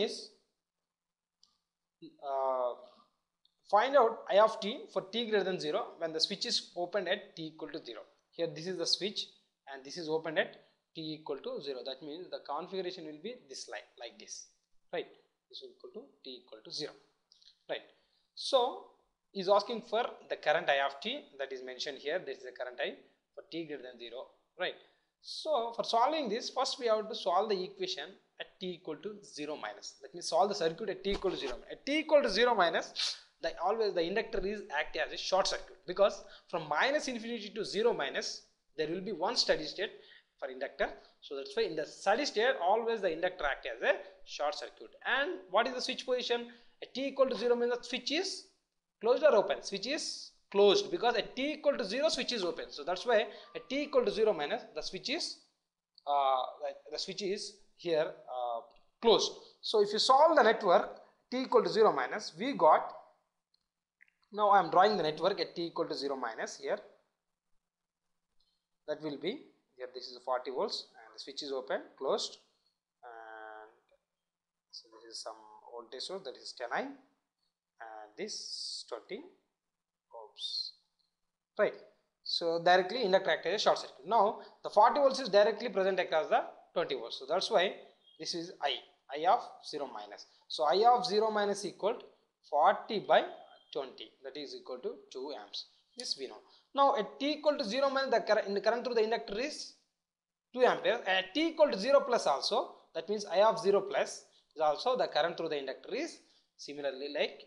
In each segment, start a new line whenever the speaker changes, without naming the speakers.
is find out I of t for t greater than 0 when the switch is opened at t equal to 0. Here this is the switch and this is opened at t equal to 0. That means the configuration will be this like this, right? This will equal to t equal to 0, right? So is asking for the current I of t, that is mentioned here. This is the current I for t greater than 0, right? So for solving this, first we have to solve the equation at t equal to 0 minus. That means solve the circuit at t equal to 0. At t equal to 0 minus, always the inductor is acting as a short circuit, because from minus infinity to 0 minus there will be one steady state for inductor. So that's why in the steady state always the inductor acts as a short circuit. And what is the switch position? At t equal to 0 means the switch is closed or open? Switch is closed, because at t equal to 0 switch is open. So that's why at t equal to 0 minus the switch is here closed. So if you solve the network t equal to 0 minus, we got, now I am drawing the network at t equal to 0 minus here. That will be here, this is 40 volts and the switch is open, closed, and so this is some voltage source, that is 10i, and this 20 ohms, right? So directly inductor acts as a short circuit. Now the 40 volts is directly present across the 20 volts, so that's why this is I of 0 minus. So I of 0 minus equal 40 by 20, that is equal to 2 amps. This we know. Now at t equal to 0 minus the current through the inductor is 2 amperes. At t equal to 0 plus also, that means I of 0 plus is also the current through the inductor is similarly like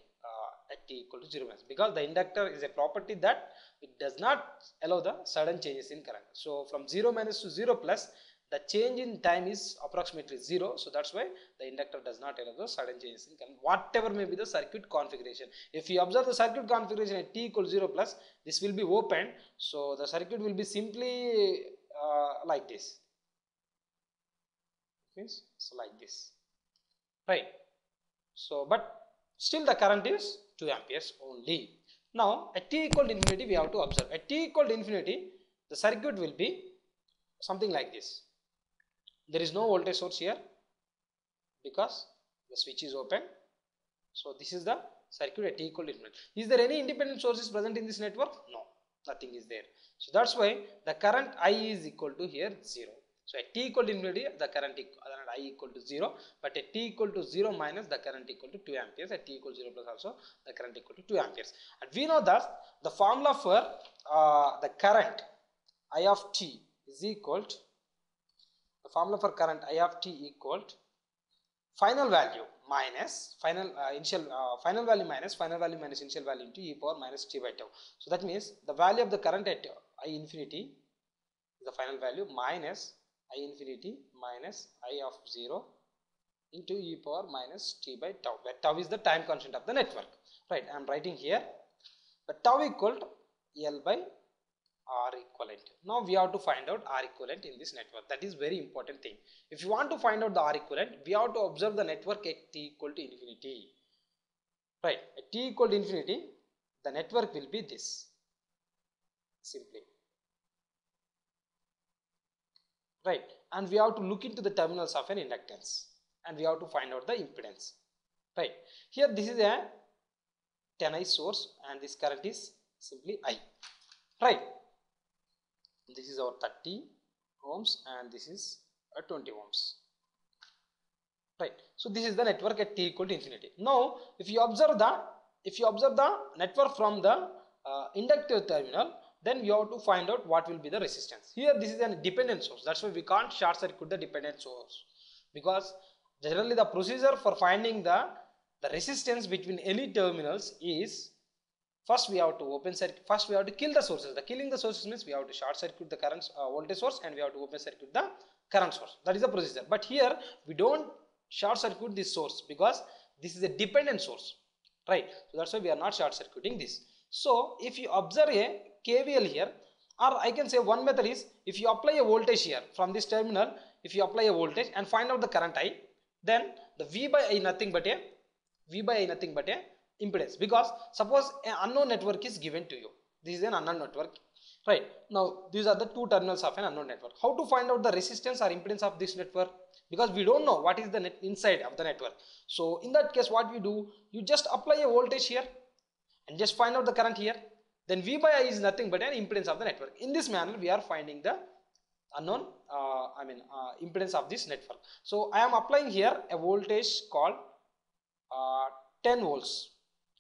at t equal to 0 minus, because the inductor is a property that it does not allow the sudden changes in current. So from 0 minus to 0 plus, the change in time is approximately 0. So that's why the inductor does not allow the sudden changes in current, whatever may be the circuit configuration. If you observe the circuit configuration at t equals 0 plus, this will be open. So the circuit will be simply like this. Means so like this, right? So but still the current is 2 amperes only. Now at t equal to infinity we have to observe. At t equal to infinity, the circuit will be something like this. There is no voltage source here because the switch is open. So this is the circuit at t equal to infinity. Is there any independent sources present in this network? No, nothing is there. So that's why the current I is equal to here 0. So at t equal to infinity, the current I equal to 0, but at t equal to 0 minus, the current equal to 2 amperes. At t equal to 0 plus also, the current equal to 2 amperes. And we know that the formula for the current I of t is equal to, the formula for current I of t equal to final value minus final value minus initial value into e power minus t by tau. So that means the value of the current at I infinity is the final value minus I infinity minus I of 0 into e power minus t by tau, where tau is the time constant of the network, right? I am writing here, but tau equal to L by R equivalent. Now we have to find out R equivalent in this network. That is very important thing. If you want to find out the R equivalent, we have to observe the network at t equal to infinity, right? At t equal to infinity, the network will be this, simply, right? And we have to look into the terminals of an inductance and we have to find out the impedance, right? Here this is a 10i source and this current is simply I, right? This is our 30 ohms and this is a 20 ohms, right? So this is the network at t equal to infinity. Now if you observe the network from the inductor terminal, then you have to find out what will be the resistance. Here this is a dependent source, that's why we can't short circuit the dependent source, because generally the procedure for finding the resistance between any terminals is, first we have to open circuit, first we have to kill the sources. The killing the sources means we have to short circuit the current voltage source and we have to open circuit the current source. That is the procedure. But here we don't short circuit this source because this is a dependent source, right? So that's why we are not short circuiting this. So if you observe a KVL here, or I can say one method is, if you apply a voltage here from this terminal, if you apply a voltage and find out the current I, then the V by I nothing but a impedance, because suppose an unknown network is given to you. This is an unknown network, right? Now these are the two terminals of an unknown network. How to find out the resistance or impedance of this network? because we don't know what is the inside of the network. So in that case, what we do, you just apply a voltage here and just find out the current here. Then V by I is nothing but an impedance of the network. In this manner, we are finding the unknown impedance of this network. So I am applying here a voltage called 10 volts.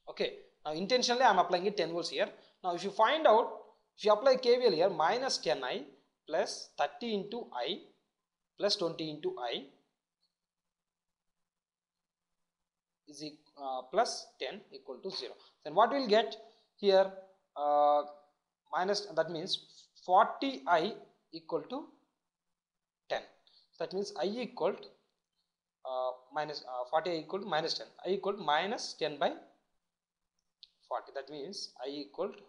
Okay, now intentionally I am applying it 10 volts here. Now if you find out, if you apply KVL here, minus 10I plus 30 into I plus 20 into I is plus 10 equal to 0. Then what we will get here, minus, that means 40I equal to 10. So that means I equal to minus 40I equal to minus 10. I equal to minus 10 by 40. That means I equal to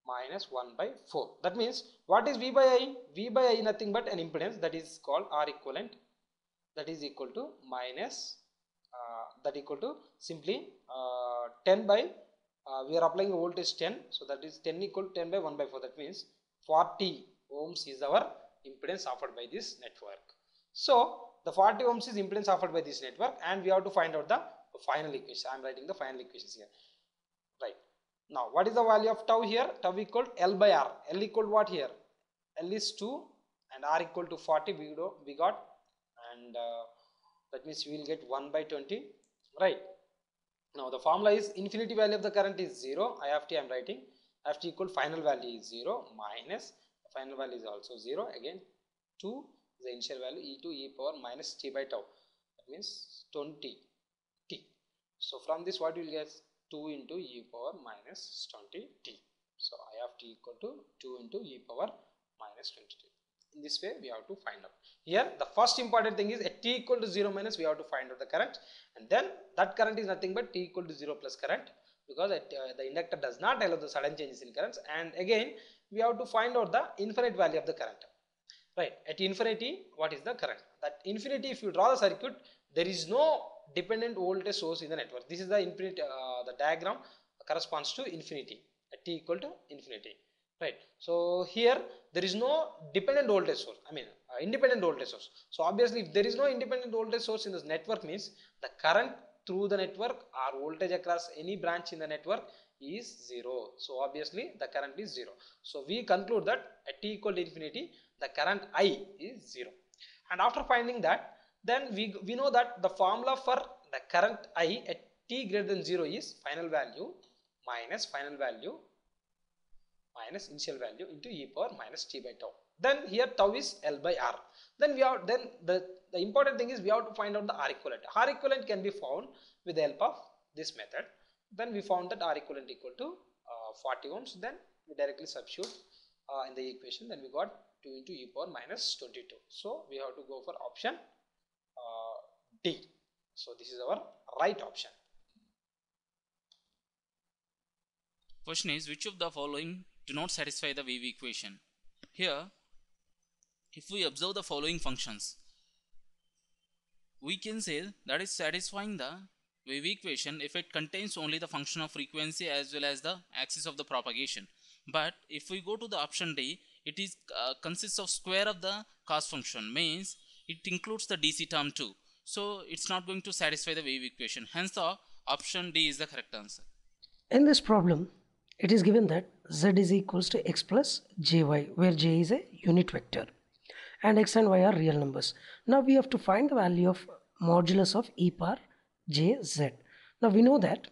minus 1 by 4. That means what is V by I? V by I nothing but an impedance, that is called R equivalent, that is equal to minus that equal to simply 10 by we are applying a voltage 10, so that is 10 equal to 10 by 1 by 4. That means 40 ohms is our impedance offered by this network. So the 40 ohms is impedance offered by this network, and we have to find out the final equation. I am writing the final equations here. Right. Now what is the value of tau here? Tau equal to L by R. L equal to what here? L is 2 and R equal to 40 we got, and that means we will get 1 by 20. Right. Now the formula is infinity value of the current is 0. IFT I am writing. IFT equal to final value is 0 minus the final value is also 0. Again 2 is the initial value, e to e power minus t by tau. That means 20 t. So from this what you will get? 2 into e power minus 20 t. So IFT equal to 2 into e power minus 20 t. In this way we have to find out. Here the first important thing is at t equal to 0 minus we have to find out the current, and then that current is nothing but t equal to 0 plus current, because the inductor does not allow the sudden changes in currents. And again we have to find out the infinite value of the current. Right, at infinity what is the current? That infinity, if you draw the circuit, there is no dependent voltage source in the network. This is the infinite, the diagram corresponds to infinity at t equal to infinity. Right, so here there is no dependent voltage source, independent voltage source. So obviously if there is no independent voltage source in this network, means the current through the network or voltage across any branch in the network is 0. So obviously the current is 0. So we conclude that at t equal to infinity the current I is 0. And after finding that, then we know that the formula for the current I at t greater than 0 is final value minus initial value into e power minus t by tau. Then here tau is L by R. Then the important thing is we have to find out the R equivalent. R equivalent can be found with the help of this method. Then we found that R equivalent equal to 40 ohms. Then we directly substitute in the equation. Then we got 2 into e power minus 22. So we have to go for option D. So this is our right option.
Question is, which of the following do not satisfy the wave equation? Here, if we observe the following functions, we can say that is satisfying the wave equation if it contains only the function of frequency as well as the axis of the propagation. But if we go to the option D, it is consists of square of the cos function, means it includes the DC term too. So it's not going to satisfy the wave equation. Hence the option D is the correct answer.
In this problem, it is given that z is equals to x plus jy, where j is a unit vector and x and y are real numbers. Now we have to find the value of modulus of e power jz. Now we know that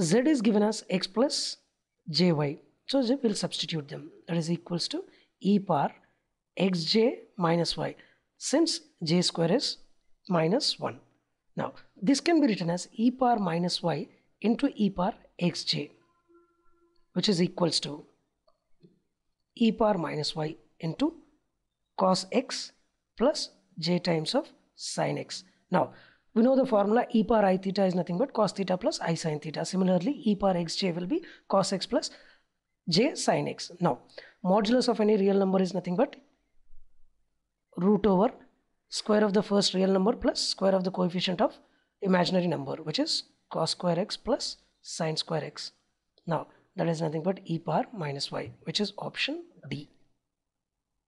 z is given as x plus jy, so we will substitute them. That is equals to e power xj minus y, since j square is minus 1. Now this can be written as e power minus y into e power xj, which is equals to e power minus y into cos x plus j times of sin x. Now we know the formula e power I theta is nothing but cos theta plus I sin theta. Similarly, e power xj will be cos x plus j sin x. Now modulus of any real number is nothing but root over square of the first real number plus square of the coefficient of imaginary number, which is cos square x plus sin square x. Now that is nothing but e power minus y, which is option D.